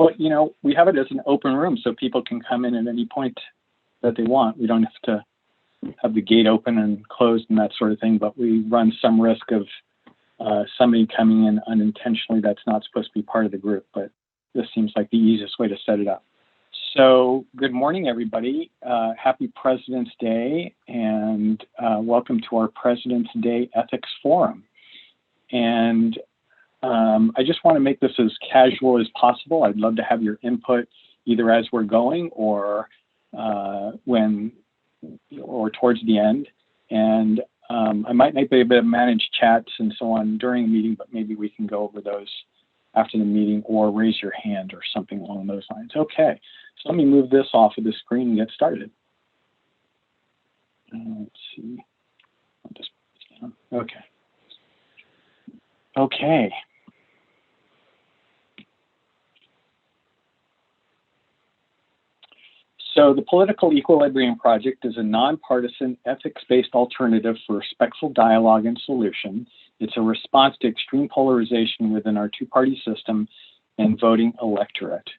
Well, we have it as an open room so people can come in at any point that they want. We don't have to have the gate open and closed and that sort of thing, but we run some risk of somebody coming in unintentionally that's not supposed to be part of the group, but this seems like the easiest way to set it up. So good morning, everybody. Happy President's Day, and welcome to our President's Day Ethics Forum. And I just want to make this as casual as possible. I'd love to have your input either as we're going or towards the end. And I might make a bit of managed chats and so on during the meeting, but maybe we can go over those after the meeting, or raise your hand or something along those lines. Okay, so let me move this off of the screen and get started. Let's see. I'll just put this down. Okay. Okay. So the Political Equilibrium Project is a nonpartisan, ethics-based alternative for respectful dialogue and solution. It's a response to extreme polarization within our two-party system and voting electorate.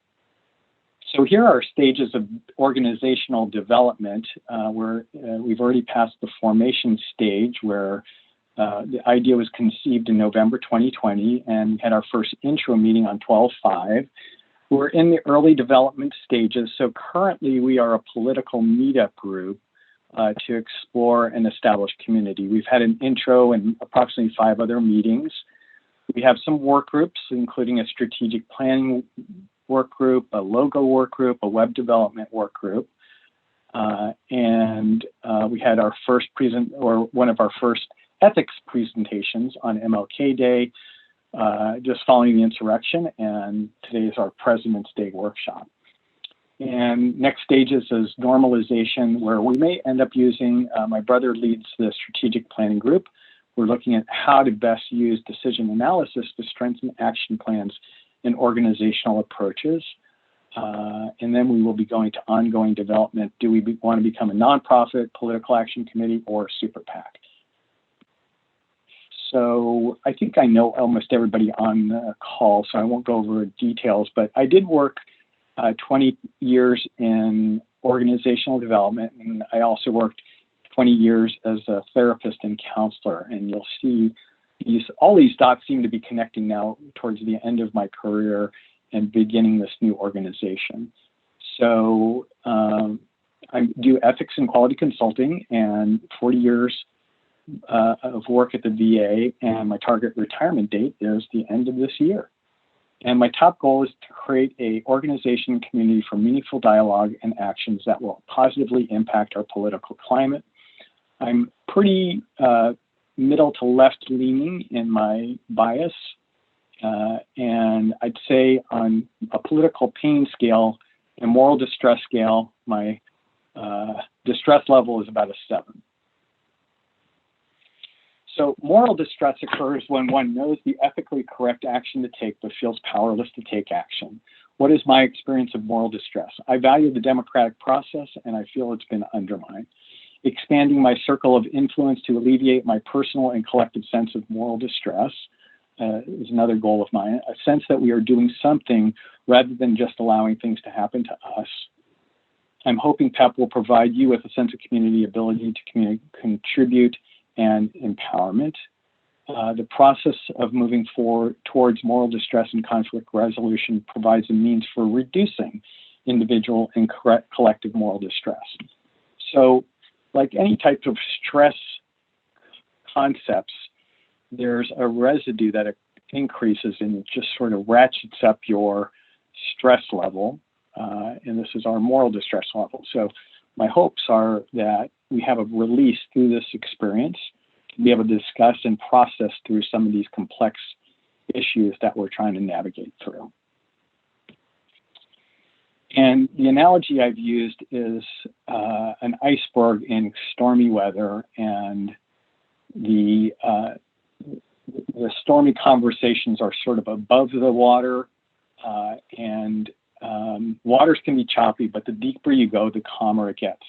So here are stages of organizational development where we've already passed the formation stage, where the idea was conceived in November 2020 and had our first intro meeting on 12/5. We're in the early development stages, so currently we are a political meetup group to explore and establish community. We've had an intro and approximately 5 other meetings. We have some work groups, including a strategic planning work group, a logo work group, a web development work group. And we had our first one of our first ethics presentations on MLK Day, just following the insurrection, and today is our President's Day workshop. And next stages is normalization, where we may end up using, my brother leads the strategic planning group. We're looking at how to best use decision analysis to strengthen action plans and organizational approaches. And then we will be going to ongoing development. Do we want to become a nonprofit, political action committee, or a super PAC? So I think I know almost everybody on the call, so I won't go over details, but I did work 20 years in organizational development, and I also worked 20 years as a therapist and counselor. And you'll see all these dots seem to be connecting now towards the end of my career and beginning this new organization. So I do ethics and quality consulting, and 40 years of work at the VA, and my target retirement date is the end of this year. And my top goal is to create an organization and community for meaningful dialogue and actions that will positively impact our political climate. I'm pretty middle to left leaning in my bias, and I'd say on a political pain scale and moral distress scale, my distress level is about a 7. So moral distress occurs when one knows the ethically correct action to take but feels powerless to take action. What is my experience of moral distress? I value the democratic process, and I feel it's been undermined. Expanding my circle of influence to alleviate my personal and collective sense of moral distress is another goal of mine. A sense that we are doing something rather than just allowing things to happen to us. I'm hoping PEP will provide you with a sense of community, ability to contribute, and empowerment. The process of moving forward towards moral distress and conflict resolution provides a means for reducing individual and collective moral distress. So, like any type of stress concepts, there's a residue that increases and it just sort of ratchets up your stress level, and this is our moral distress level. So my hopes are that we have a release through this experience to be able to discuss and process through some of these complex issues that we're trying to navigate through. And the analogy I've used is an iceberg in stormy weather, and the stormy conversations are sort of above the water, and waters can be choppy, but the deeper you go, the calmer it gets.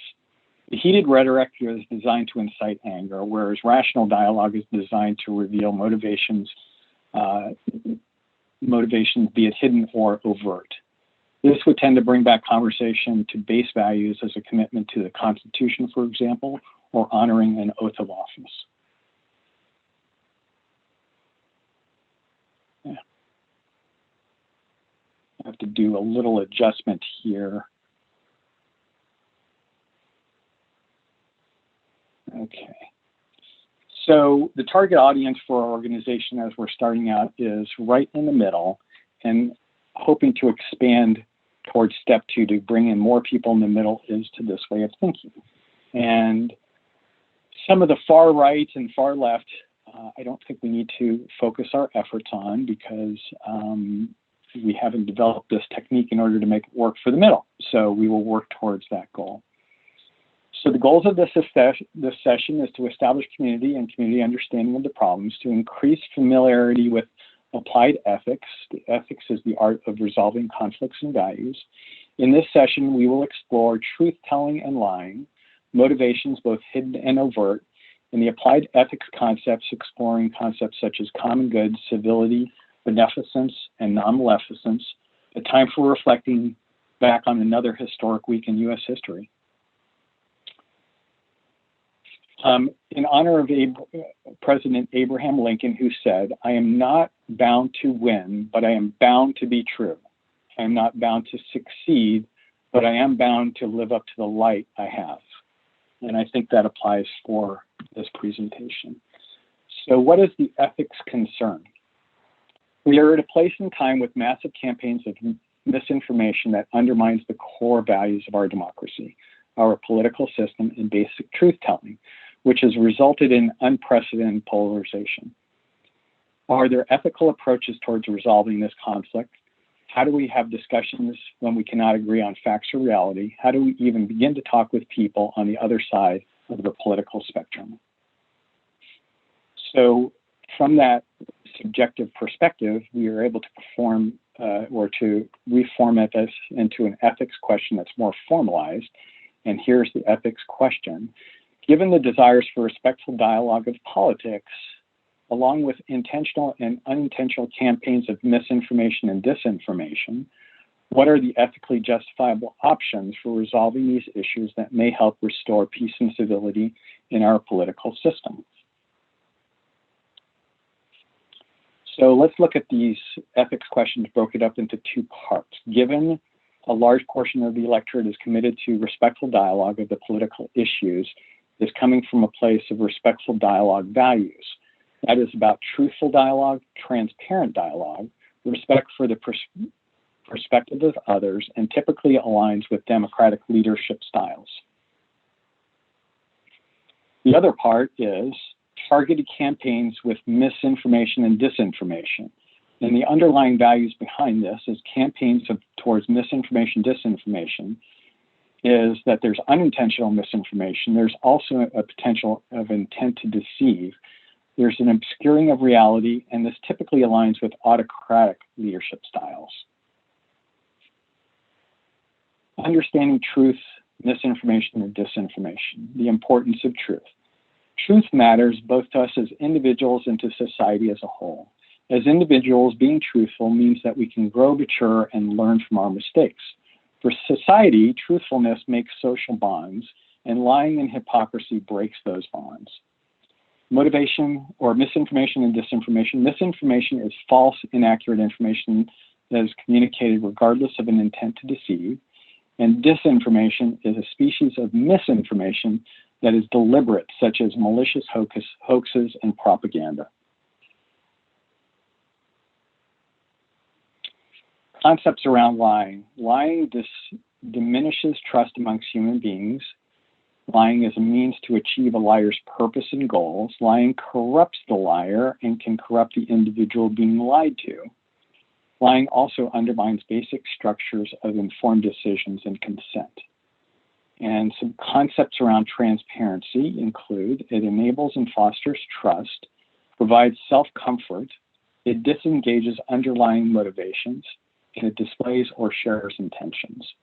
The heated rhetoric is designed to incite anger, whereas rational dialogue is designed to reveal motivations, be it hidden or overt. This would tend to bring back conversation to base values as a commitment to the Constitution, for example, or honoring an oath of office. Yeah. I have to do a little adjustment here. Okay. So the target audience for our organization as we're starting out is right in the middle, and hoping to expand towards step 2 to bring in more people in the middle is to this way of thinking. And some of the far right and far left, I don't think we need to focus our efforts on, because we haven't developed this technique in order to make it work for the middle. So we will work towards that goal. So the goals of this session is to establish community and community understanding of the problems, to increase familiarity with applied ethics. The ethics is the art of resolving conflicts and values. In this session, we will explore truth-telling and lying, motivations both hidden and overt, and the applied ethics concepts, exploring concepts such as common good, civility, beneficence, and non-maleficence, a time for reflecting back on another historic week in U.S. history. In honor of President Abraham Lincoln, who said, "I am not bound to win, but I am bound to be true. I am not bound to succeed, but I am bound to live up to the light I have." And I think that applies for this presentation. So what is the ethics concern? We are at a place in time with massive campaigns of misinformation that undermines the core values of our democracy, our political system, and basic truth-telling, which has resulted in unprecedented polarization. Are there ethical approaches towards resolving this conflict? How do we have discussions when we cannot agree on facts or reality? How do we even begin to talk with people on the other side of the political spectrum? So from that subjective perspective, we are able to perform or to reformat this into an ethics question that's more formalized. And here's the ethics question. Given the desires for respectful dialogue of politics, along with intentional and unintentional campaigns of misinformation and disinformation, what are the ethically justifiable options for resolving these issues that may help restore peace and civility in our political system? So let's look at these ethics questions broken up into 2 parts. Given a large portion of the electorate is committed to respectful dialogue of the political issues, is coming from a place of respectful dialogue values. That is about truthful dialogue, transparent dialogue, respect for the perspective of others, and typically aligns with democratic leadership styles. The other part is targeted campaigns with misinformation and disinformation. And the underlying values behind this is campaigns towards misinformation, disinformation, is that there's unintentional misinformation. There's also a potential of intent to deceive. There's an obscuring of reality, and this typically aligns with autocratic leadership styles. Understanding truth, misinformation, and disinformation, the importance of truth. Truth matters both to us as individuals and to society as a whole. As individuals, being truthful means that we can grow, mature, and learn from our mistakes. For society, truthfulness makes social bonds, and lying and hypocrisy breaks those bonds. Motivation or misinformation and disinformation. Misinformation is false, inaccurate information that is communicated regardless of an intent to deceive. And disinformation is a species of misinformation that is deliberate, such as malicious hoaxes and propaganda. Concepts around lying. Lying diminishes trust amongst human beings. Lying is a means to achieve a liar's purpose and goals. Lying corrupts the liar and can corrupt the individual being lied to. Lying also undermines basic structures of informed decisions and consent. And some concepts around transparency include it enables and fosters trust, provides self-comfort, it disengages underlying motivations, and it displays or shares intentions.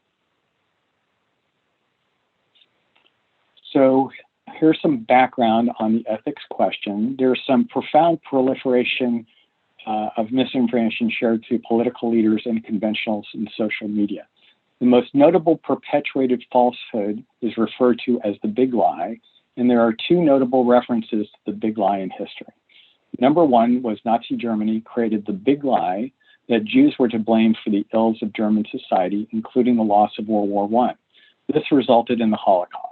So here's some background on the ethics question. There's some profound proliferation of misinformation shared through political leaders and conventionals in social media. The most notable perpetuated falsehood is referred to as the Big Lie, and there are two notable references to the Big Lie in history. Number one was Nazi Germany created the Big Lie that Jews were to blame for the ills of German society, including the loss of World War I. This resulted in the Holocaust.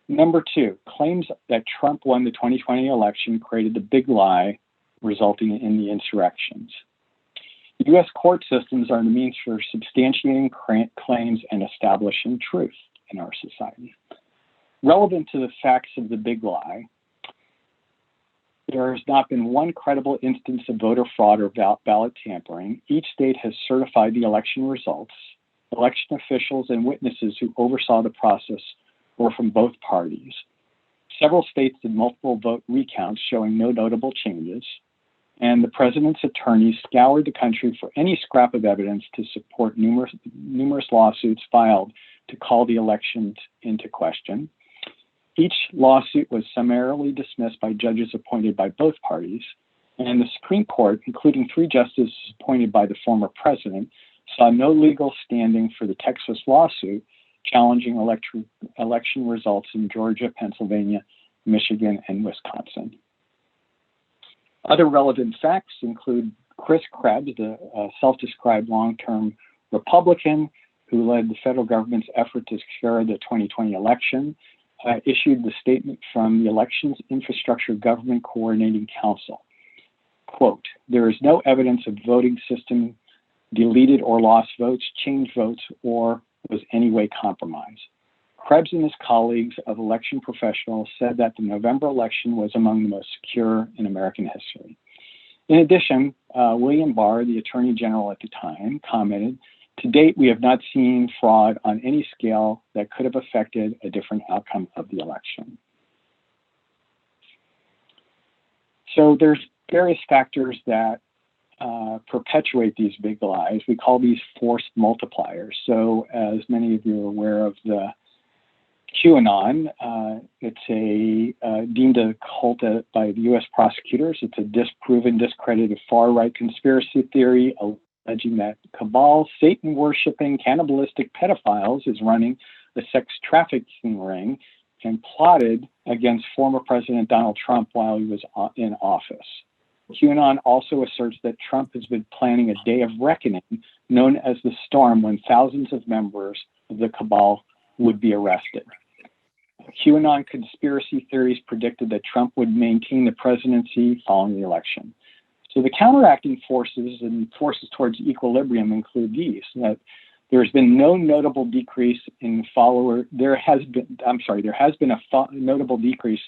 Number two, claims that Trump won the 2020 election created the Big Lie, resulting in the insurrections. U.S. court systems are the means for substantiating claims and establishing truth in our society. Relevant to the facts of the Big Lie, there has not been one credible instance of voter fraud or ballot tampering. Each state has certified the election results. Election officials and witnesses who oversaw the process were from both parties. Several states did multiple vote recounts showing no notable changes, and the president's attorneys scoured the country for any scrap of evidence to support numerous lawsuits filed to call the elections into question. Each lawsuit was summarily dismissed by judges appointed by both parties, and the Supreme Court, including 3 justices appointed by the former president, saw no legal standing for the Texas lawsuit challenging election results in Georgia, Pennsylvania, Michigan, and Wisconsin. Other relevant facts include Chris Krebs, the self-described long-term Republican who led the federal government's effort to secure the 2020 election, issued the statement from the Elections Infrastructure Government Coordinating Council. Quote, "There is no evidence of voting system deleted or lost votes, changed votes, or was any way compromised." Krebs and his colleagues of election professionals said that the November election was among the most secure in American history. In addition, William Barr, the Attorney General at the time, commented, "To date, we have not seen fraud on any scale that could have affected a different outcome of the election." So there's various factors that perpetuate these big lies. We call these forced multipliers. So as many of you are aware of the QAnon, it's deemed a cult by the U.S. prosecutors. It's a disproven, discredited far-right conspiracy theory alleging that cabal, Satan-worshipping, cannibalistic pedophiles is running the sex trafficking ring and plotted against former President Donald Trump while he was in office. QAnon also asserts that Trump has been planning a day of reckoning known as the Storm, when thousands of members of the cabal would be arrested. QAnon conspiracy theories predicted that Trump would maintain the presidency following the election. So the counteracting forces and forces towards equilibrium include these: that there has been no notable decrease in there has been a notable decrease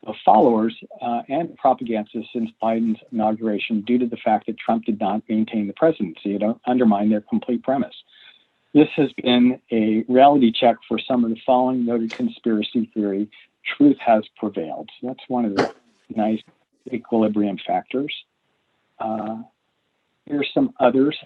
of followers and propagandists since Biden's inauguration due to the fact that Trump did not maintain the presidency. It undermined their complete premise. This has been a reality check for some of the following noted conspiracy theory. Truth has prevailed. So that's one of the nice equilibrium factors. Here's some others.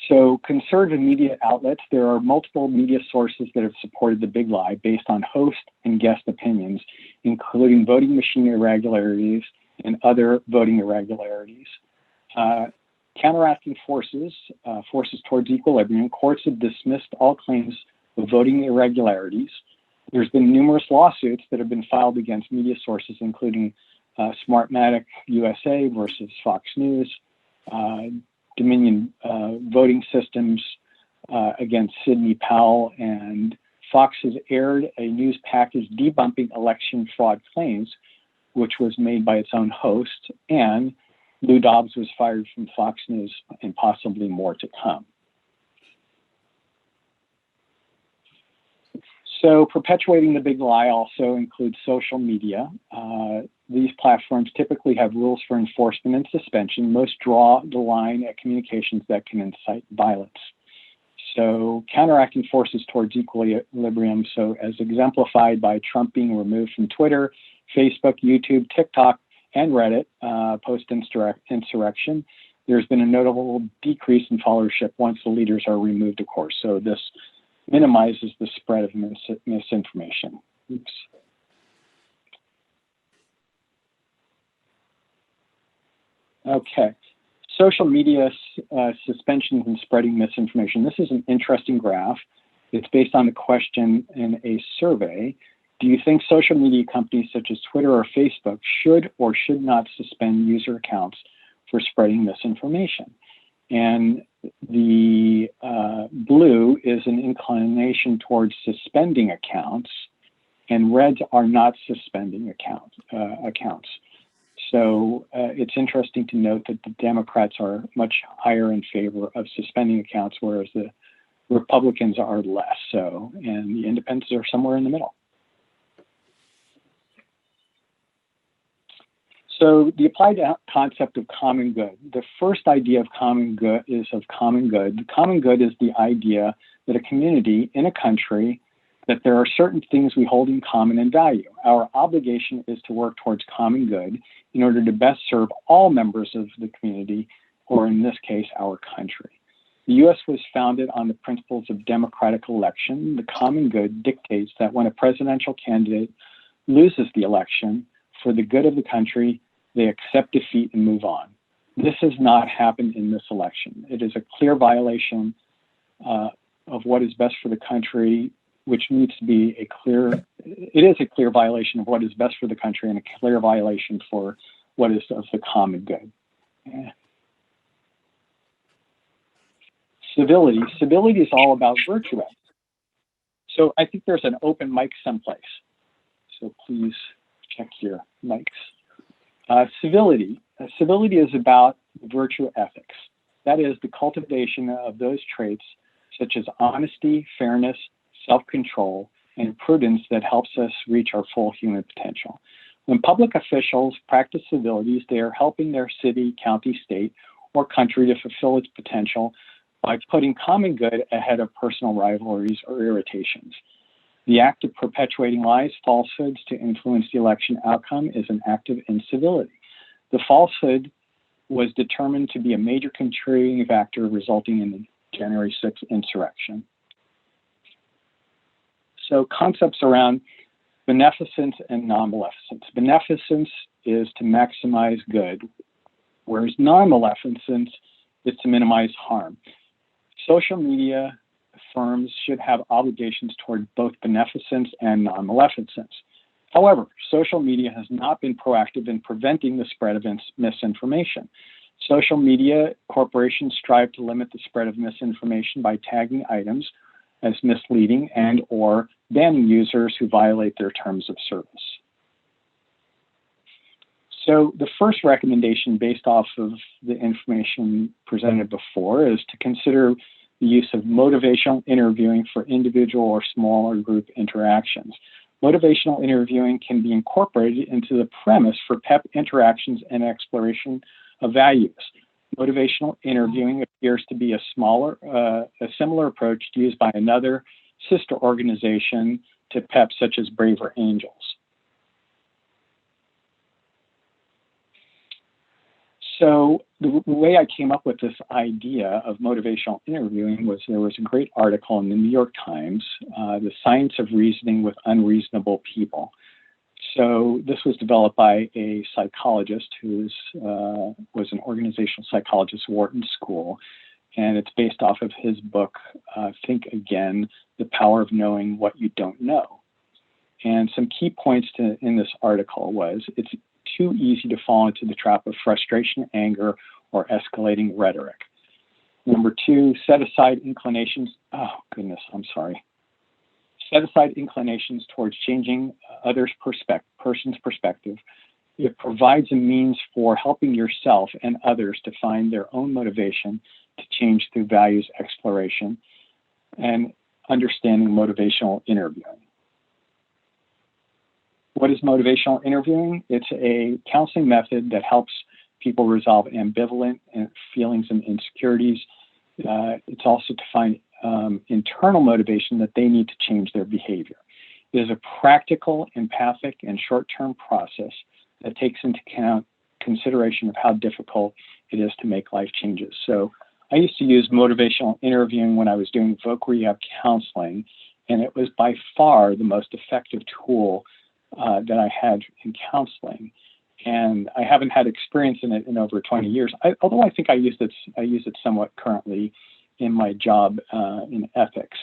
So conservative media outlets, there are multiple media sources that have supported the big lie based on host and guest opinions, including voting machine irregularities and other voting irregularities. Counteracting forces, forces towards equilibrium, courts have dismissed all claims of voting irregularities. There's been numerous lawsuits that have been filed against media sources, including Smartmatic USA versus Fox News, Dominion Voting Systems against Sidney Powell, and Fox has aired a news package debunking election fraud claims, which was made by its own host, and Lou Dobbs was fired from Fox News, and possibly more to come. So perpetuating the big lie also includes social media. These platforms typically have rules for enforcement and suspension. Most draw the line at communications that can incite violence. So counteracting forces towards equilibrium, so as exemplified by Trump being removed from Twitter, Facebook, YouTube, TikTok, and Reddit post-insurrection, there's been a notable decrease in followership once the leaders are removed, of course. So this minimizes the spread of misinformation. Oops. Okay, Social media suspensions and spreading misinformation. This is an interesting graph. It's based on the question in a survey. Do you think social media companies such as Twitter or Facebook should or should not suspend user accounts for spreading misinformation? And the blue is an inclination towards suspending accounts, and reds are not suspending accounts. So it's interesting to note that the Democrats are much higher in favor of suspending accounts, whereas the Republicans are less so, and the independents are somewhere in the middle. So the applied concept of common good. The first idea of common good is of common good. The common good is the idea that a community in a country, that there are certain things we hold in common and value. Our obligation is to work towards common good in order to best serve all members of the community, or in this case, our country. The U.S. was founded on the principles of democratic election. The common good dictates that when a presidential candidate loses the election, for the good of the country, they accept defeat and move on. This has not happened in this election. It is a clear violation of what is best for the country, which needs to be it is a clear violation of what is best for the country and a clear violation for what is of the common good. Civility. Civility is all about virtue. So I think there's an open mic someplace. So please check your mics. Civility. Civility is about virtue ethics. That is the cultivation of those traits such as honesty, fairness, self-control, and prudence that helps us reach our full human potential. When public officials practice civilities, they are helping their city, county, state, or country to fulfill its potential by putting common good ahead of personal rivalries or irritations. The act of perpetuating lies, falsehoods to influence the election outcome is an act of incivility. The falsehood was determined to be a major contributing factor resulting in the January 6th insurrection. So concepts around beneficence and non-maleficence. Beneficence is to maximize good, whereas non-maleficence is to minimize harm. Social media firms should have obligations toward both beneficence and non-maleficence. However, social media has not been proactive in preventing the spread of misinformation. Social media corporations strive to limit the spread of misinformation by tagging items as misleading and or banning users who violate their terms of service. So the first recommendation based off of the information presented before is to consider the use of motivational interviewing for individual or smaller group interactions. Motivational interviewing can be incorporated into the premise for PEP interactions and exploration of values. Motivational interviewing appears to be a similar approach used by another sister organization to PEP, such as Braver Angels. So the way I came up with this idea of motivational interviewing was there was a great article in the New York Times, The Science of Reasoning with Unreasonable People. So this was developed by a psychologist who was an organizational psychologist at Wharton School, and it's based off of his book, Think Again, The Power of Knowing What You Don't Know. And some key points in this article was it's too easy to fall into the trap of frustration, anger, or escalating rhetoric. Number two, set aside inclinations. Oh, goodness, I'm sorry. Set aside inclinations towards changing others' person's perspective. It provides a means for helping yourself and others to find their own motivation to change through values exploration and understanding motivational interviewing. What is motivational interviewing? It's a counseling method that helps people resolve ambivalent feelings and insecurities. It's also to find internal motivation that they need to change their behavior. It is a practical, empathic, and short-term process that takes into account consideration of how difficult it is to make life changes. So I used to use motivational interviewing when I was doing voc rehab counseling, and it was by far the most effective tool that I had in counseling. and I haven't had experience in it in over 20 years. Although I think I use it somewhat currently in my job in ethics.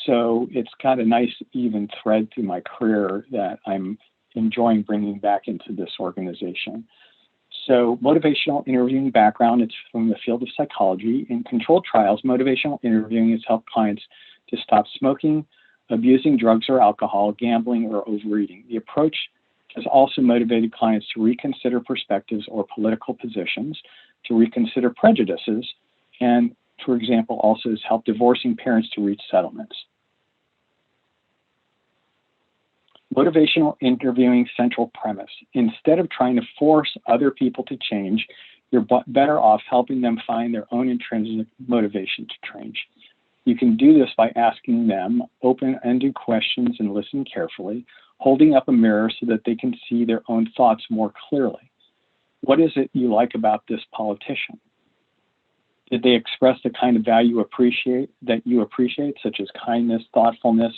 So it's got a nice even thread through my career that I'm enjoying bringing back into this organization. So motivational interviewing background, it's from the field of psychology. In controlled trials, motivational interviewing has helped clients to stop smoking, abusing drugs or alcohol, gambling, or overeating. The approach has also motivated clients to reconsider perspectives or political positions, to reconsider prejudices, and, for example, also has helped divorcing parents to reach settlements. Motivational interviewing central premise. Instead of trying to force other people to change, you're better off helping them find their own intrinsic motivation to change. You can do this by asking them open-ended questions and listen carefully, holding up a mirror so that they can see their own thoughts more clearly. What is it you like about this politician? Did they express the kind of value that you appreciate, such as kindness, thoughtfulness,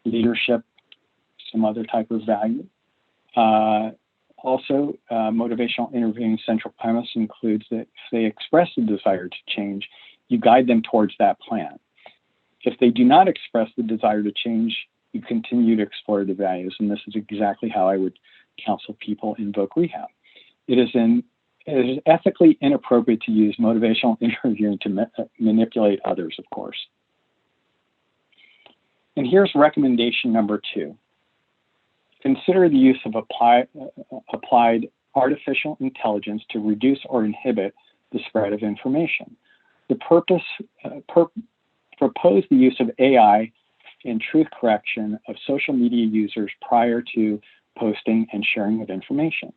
leadership, some other type of value? Also, motivational interviewing central premise includes that if they express a desire to change, you guide them towards that plan. If they do not express the desire to change, you continue to explore the values, and this is exactly how I would counsel people in Voc Rehab. It is ethically inappropriate to use motivational interviewing to manipulate others, of course. And here's recommendation number 2. Consider the use of applied artificial intelligence to reduce or inhibit the spread of information. The propose the use of AI in truth correction of social media users prior to posting and sharing of information.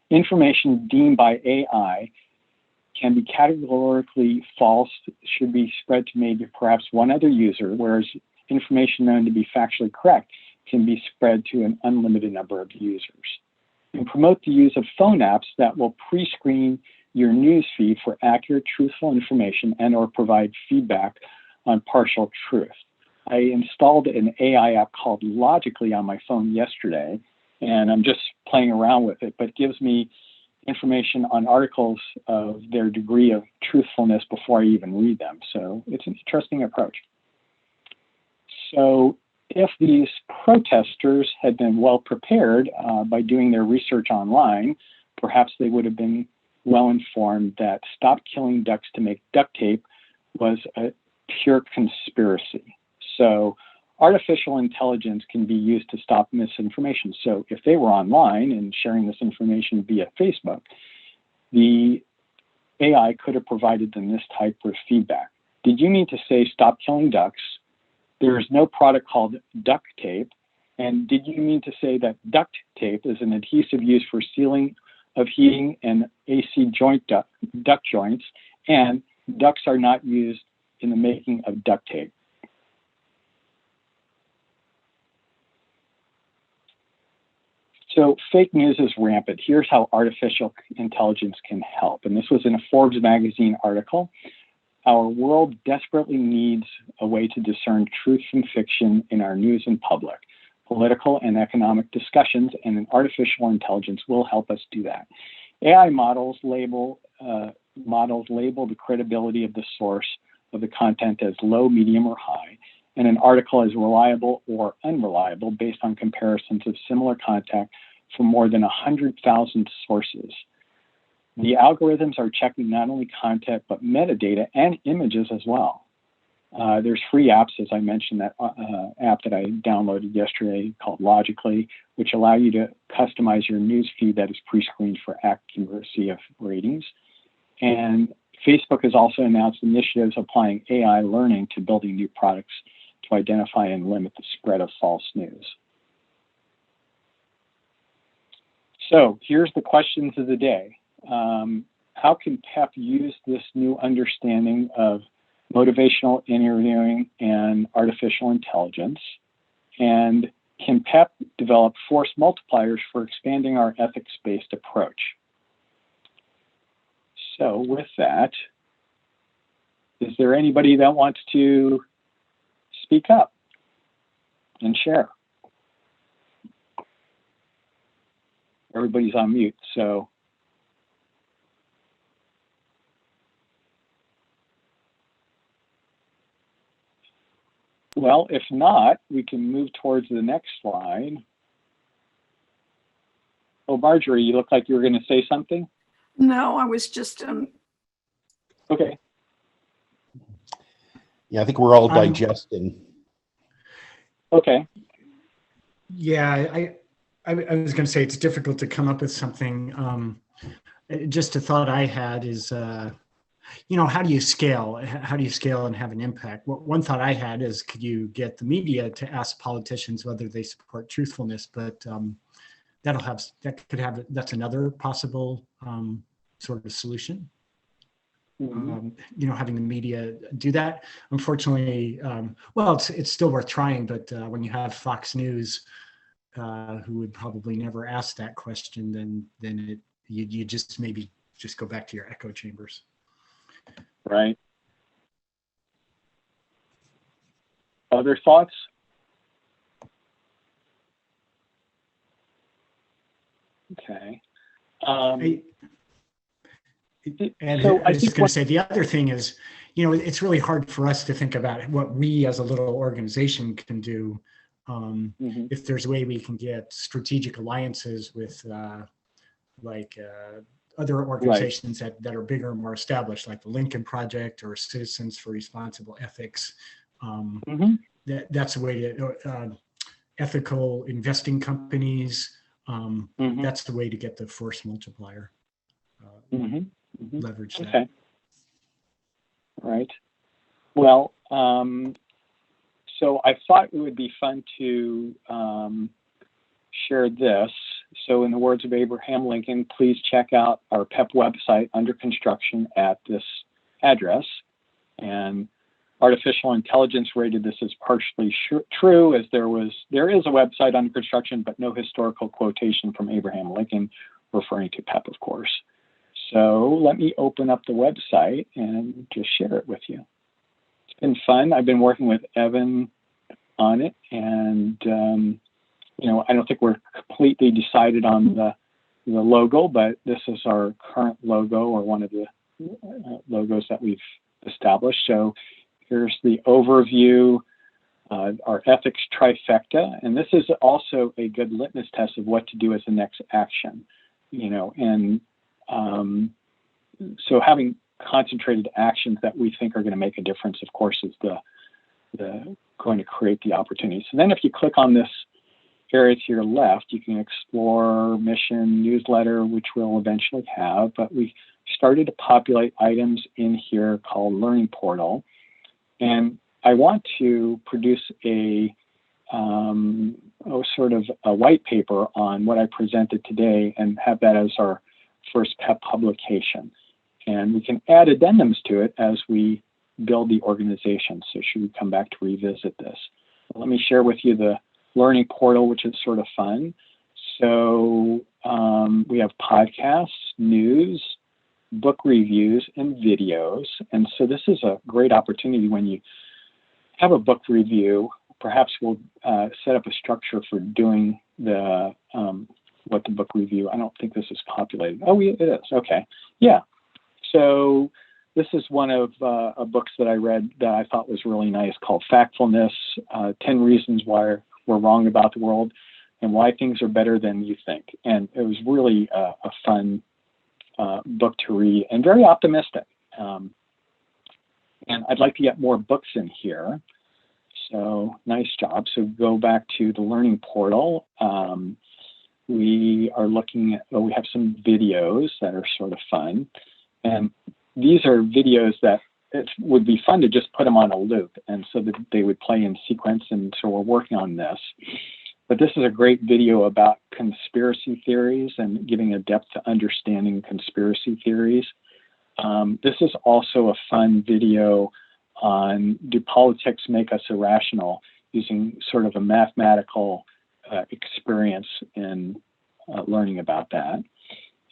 Information deemed by AI can be categorically false, should be spread to maybe perhaps one other user, whereas information known to be factually correct can be spread to an unlimited number of users. And promote the use of phone apps that will pre-screen your news feed for accurate, truthful information and or provide feedback on partial truth. I installed an AI app called Logically on my phone yesterday, and I'm just playing around with it, but it gives me information on articles of their degree of truthfulness before I even read them. So it's an interesting approach. So if these protesters had been well prepared by doing their research online, perhaps they would have been well informed that Stop Killing Ducks to Make Duct Tape was a pure conspiracy. So artificial intelligence can be used to stop misinformation. So if they were online and sharing this information via Facebook, the AI could have provided them this type of feedback. Did you mean to say stop killing ducks? There is no product called duct tape. And did you mean to say that duct tape is an adhesive used for sealing of heating and AC joint duct joints, and ducts are not used in the making of duct tape? So fake news is rampant. Here's how artificial intelligence can help. And this was in a Forbes magazine article. Our world desperately needs a way to discern truth from fiction in our news and public, political and economic discussions, and an artificial intelligence will help us do that. AI models label the credibility of the source of the content as low, medium, or high, and an article as reliable or unreliable based on comparisons of similar content from more than 100,000 sources. The algorithms are checking not only content, but metadata and images as well. There's free apps, as I mentioned, that app that I downloaded yesterday called Logically, which allow you to customize your news feed that is pre-screened for accuracy of ratings. And Facebook has also announced initiatives applying AI learning to building new products to identify and limit the spread of false news. So here's the questions of the day. How can PEP use this new understanding of motivational interviewing and artificial intelligence? And can PEP develop force multipliers for expanding our ethics-based approach? So with that, is there anybody that wants to speak up and share? Everybody's on mute, so. Well, if not, we can move towards the next slide. Oh, Marjorie, you look like you were going to say something? No, I was just Okay. Yeah, I think we're all digesting. Okay. Yeah, I was going to say it's difficult to come up with something. Just a thought I had is, how do you scale? How do you scale and have an impact? One thought I had is, could you get the media to ask politicians whether they support truthfulness? But that's another possible sort of solution. Having the media do that. Unfortunately, it's still worth trying, but when you have Fox News, who would probably never ask that question, then you just maybe just go back to your echo chambers. Right. Other thoughts? Okay. And so I was just going to say, the other thing is, it's really hard for us to think about what we as a little organization can do. If there's a way we can get strategic alliances with other organizations that are bigger and more established, like the Lincoln Project or Citizens for Responsible Ethics. That's a way to ethical investing companies. That's the way to get the force multiplier. Leverage that. Okay. Right. Well, so I thought it would be fun to share this. So in the words of Abraham Lincoln, please check out our PEP website under construction at this address. And artificial intelligence rated this as partially true, as there is a website under construction, but no historical quotation from Abraham Lincoln referring to PEP, of course. So let me open up the website and just share it with you. It's been fun. I've been working with Evan on it, and I don't think we're completely decided on the logo, but this is our current logo, or one of the logos that we've established. So here's the overview, our ethics trifecta, and this is also a good litmus test of what to do as the next action, so having concentrated actions that we think are going to make a difference, of course, is the going to create the opportunity. So then if you click on this area to your left, you can explore mission, newsletter, which we'll eventually have, but we started to populate items in here called Learning Portal. And I want to produce sort of a white paper on what I presented today and have that as our first PEP publication. And we can add addendums to it as we build the organization. So should we come back to revisit this? Let me share with you the Learning Portal, which is sort of fun. So we have podcasts, news, book reviews, and videos. And so this is a great opportunity when you have a book review. Perhaps we'll set up a structure for doing what the book review. I don't think this is populated. Oh, it is. Okay. Yeah. So this is one of books that I read that I thought was really nice, called Factfulness, 10 Reasons Why We're Wrong About the World and Why Things Are Better Than You Think. And it was really a fun book to read and very optimistic. And I'd like to get more books in here. So nice job. So go back to the Learning Portal. We are looking at, we have some videos that are sort of fun. And these are videos that it would be fun to just put them on a loop, and so that they would play in sequence. And so we're working on this. But this is a great video about conspiracy theories and giving a depth to understanding conspiracy theories. This is also a fun video on, do politics make us irrational, using sort of a mathematical experience in learning about that.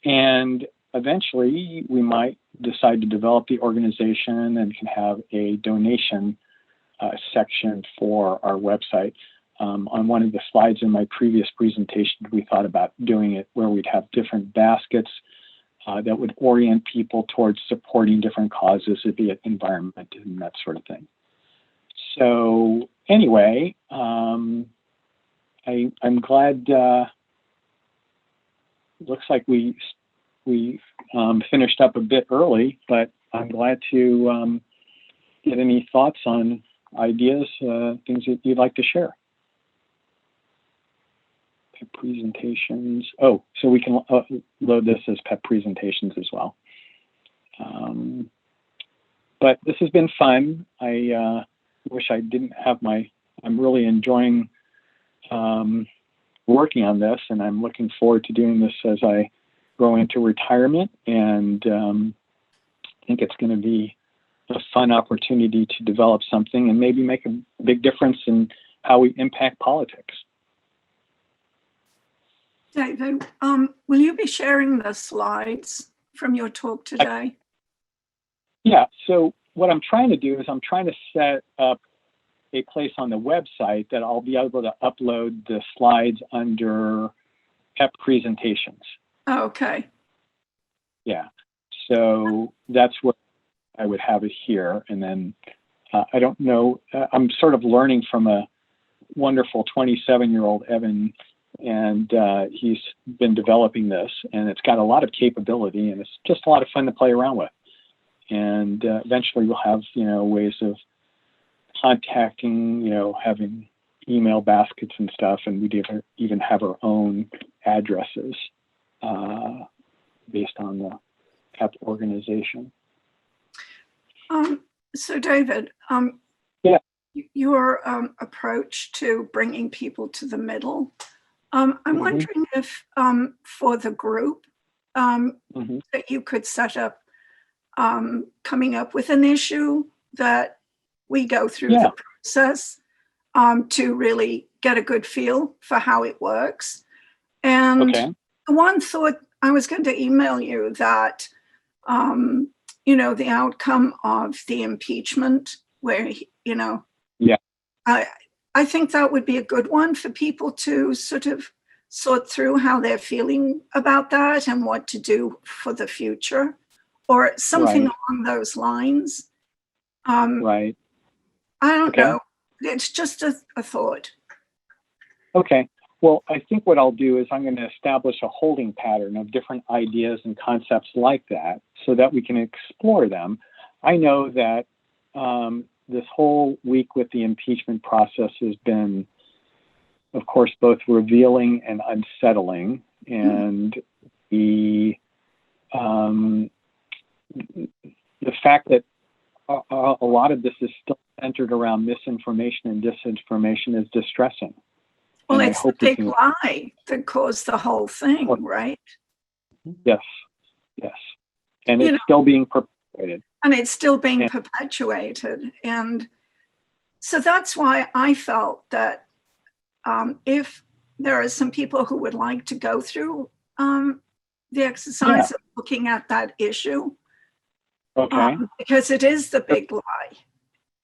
And eventually we might decide to develop the organization and can have a donation section for our website. on one of the slides in my previous presentation, we thought about doing it where we'd have different baskets that would orient people towards supporting different causes, be it environment and that sort of thing. So anyway, I'm glad. Looks like we finished up a bit early, but I'm glad to get any thoughts on ideas, things that you'd like to share. PEP presentations. Oh, so we can load this as PEP presentations as well. But this has been fun. I wish I didn't have I'm really enjoying working on this, and I'm looking forward to doing this as I go into retirement, and I think it's going to be a fun opportunity to develop something and maybe make a big difference in how we impact politics. David, will you be sharing the slides from your talk today? Yeah, so what I'm trying to do is I'm trying to set up a place on the website that I'll be able to upload the slides under PEP presentations. Oh, okay. Yeah, so that's what I would have it here. And then I don't know, I'm sort of learning from a wonderful 27-year-old Evan, and he's been developing this, and it's got a lot of capability, and it's just a lot of fun to play around with. And eventually we'll have, ways of contacting, having email baskets and stuff, and we'd even have our own addresses based on the PEP organization. So David, yeah, your approach to bringing people to the middle, I'm wondering if for the group that you could set up coming up with an issue that we go through the process to really get a good feel for how it works. And the one thought I was going to email you that, the outcome of the impeachment where, I think that would be a good one for people to sort of sort through how they're feeling about that and what to do for the future or something along those lines. I don't know. It's just a thought. Okay. Well, I think what I'll do is I'm going to establish a holding pattern of different ideas and concepts like that so that we can explore them. I know that this whole week with the impeachment process has been, of course, both revealing and unsettling. And the fact that a lot of this is still centered around misinformation and disinformation is distressing. Well, it's the big lie that caused the whole thing, right? Yes. And it's still being perpetuated. And it's still being perpetuated. And so that's why I felt that if there are some people who would like to go through the exercise of looking at that issue, because it is the big lie.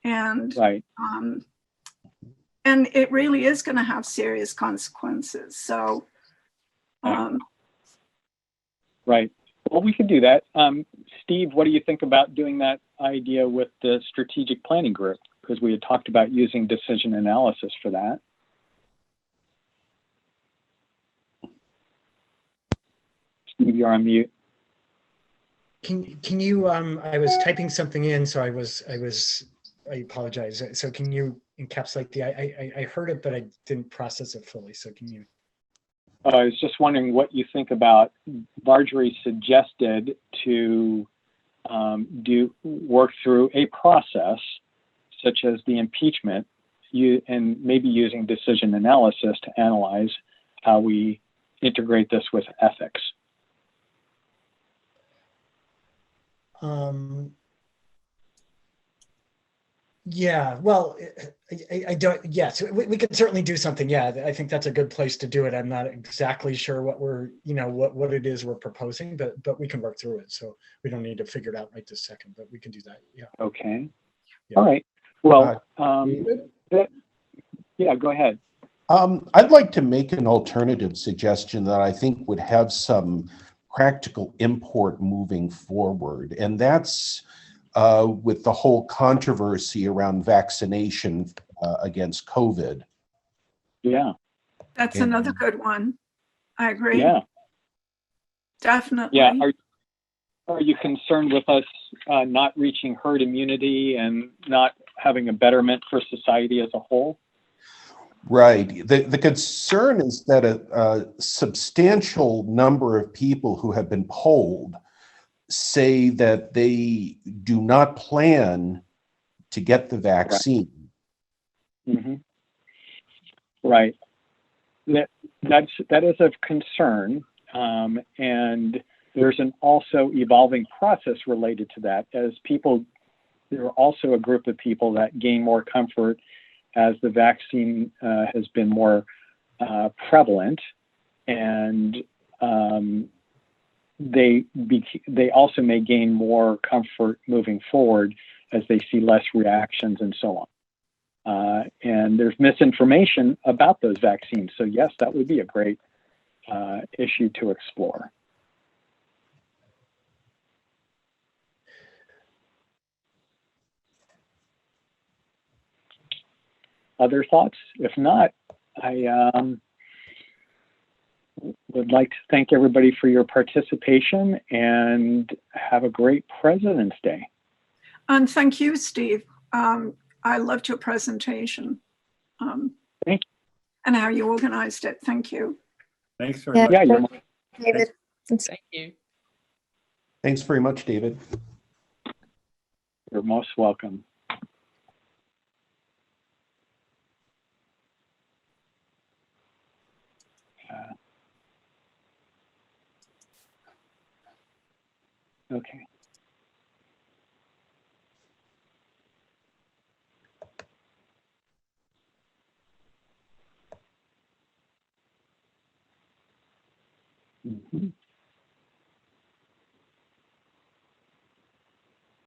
And and it really is going to have serious consequences. So, right. Well, we could do that. Steve, what do you think about doing that idea with the strategic planning group? Because we had talked about using decision analysis for that. Steve, you're on mute. Can you? I was typing something in, so I apologize. So can you encapsulate I heard it, but I didn't process it fully. So can you? I was just wondering what you think about Marjorie suggested to work through a process such as the impeachment, and maybe using decision analysis to analyze how we integrate this with ethics. Yeah, well, I don't, yes, we can certainly do something. Yeah, I think that's a good place to do it. I'm not exactly sure what we're, what it is we're proposing, but we can work through it. So we don't need to figure it out right this second, but we can do that. Yeah. Okay. Yeah. All right. Well, yeah, go ahead. I'd like to make an alternative suggestion that I think would have some practical import moving forward, and that's with the whole controversy around vaccination against COVID. Yeah. That's And- another good one. I agree. Yeah. Definitely. Yeah. Are you concerned with us not reaching herd immunity and not having a betterment for society as a whole? Right. The concern is that a substantial number of people who have been polled say that they do not plan to get the vaccine. Mm-hmm. Right. That is of concern, and there's an also evolving process related to that. As people, there are also a group of people that gain more comfort as the vaccine has been more prevalent, and they also may gain more comfort moving forward as they see less reactions and so on. And there's misinformation about those vaccines. So yes, that would be a great issue to explore. Other thoughts? If not, I would like to thank everybody for your participation and have a great President's Day. And thank you, Steve. I loved your presentation. Thank you. And how you organized it. Thank you. Thanks very much. Yeah, you're David. Thank you. Thanks very much, David. most welcome. Okay. Mm-hmm.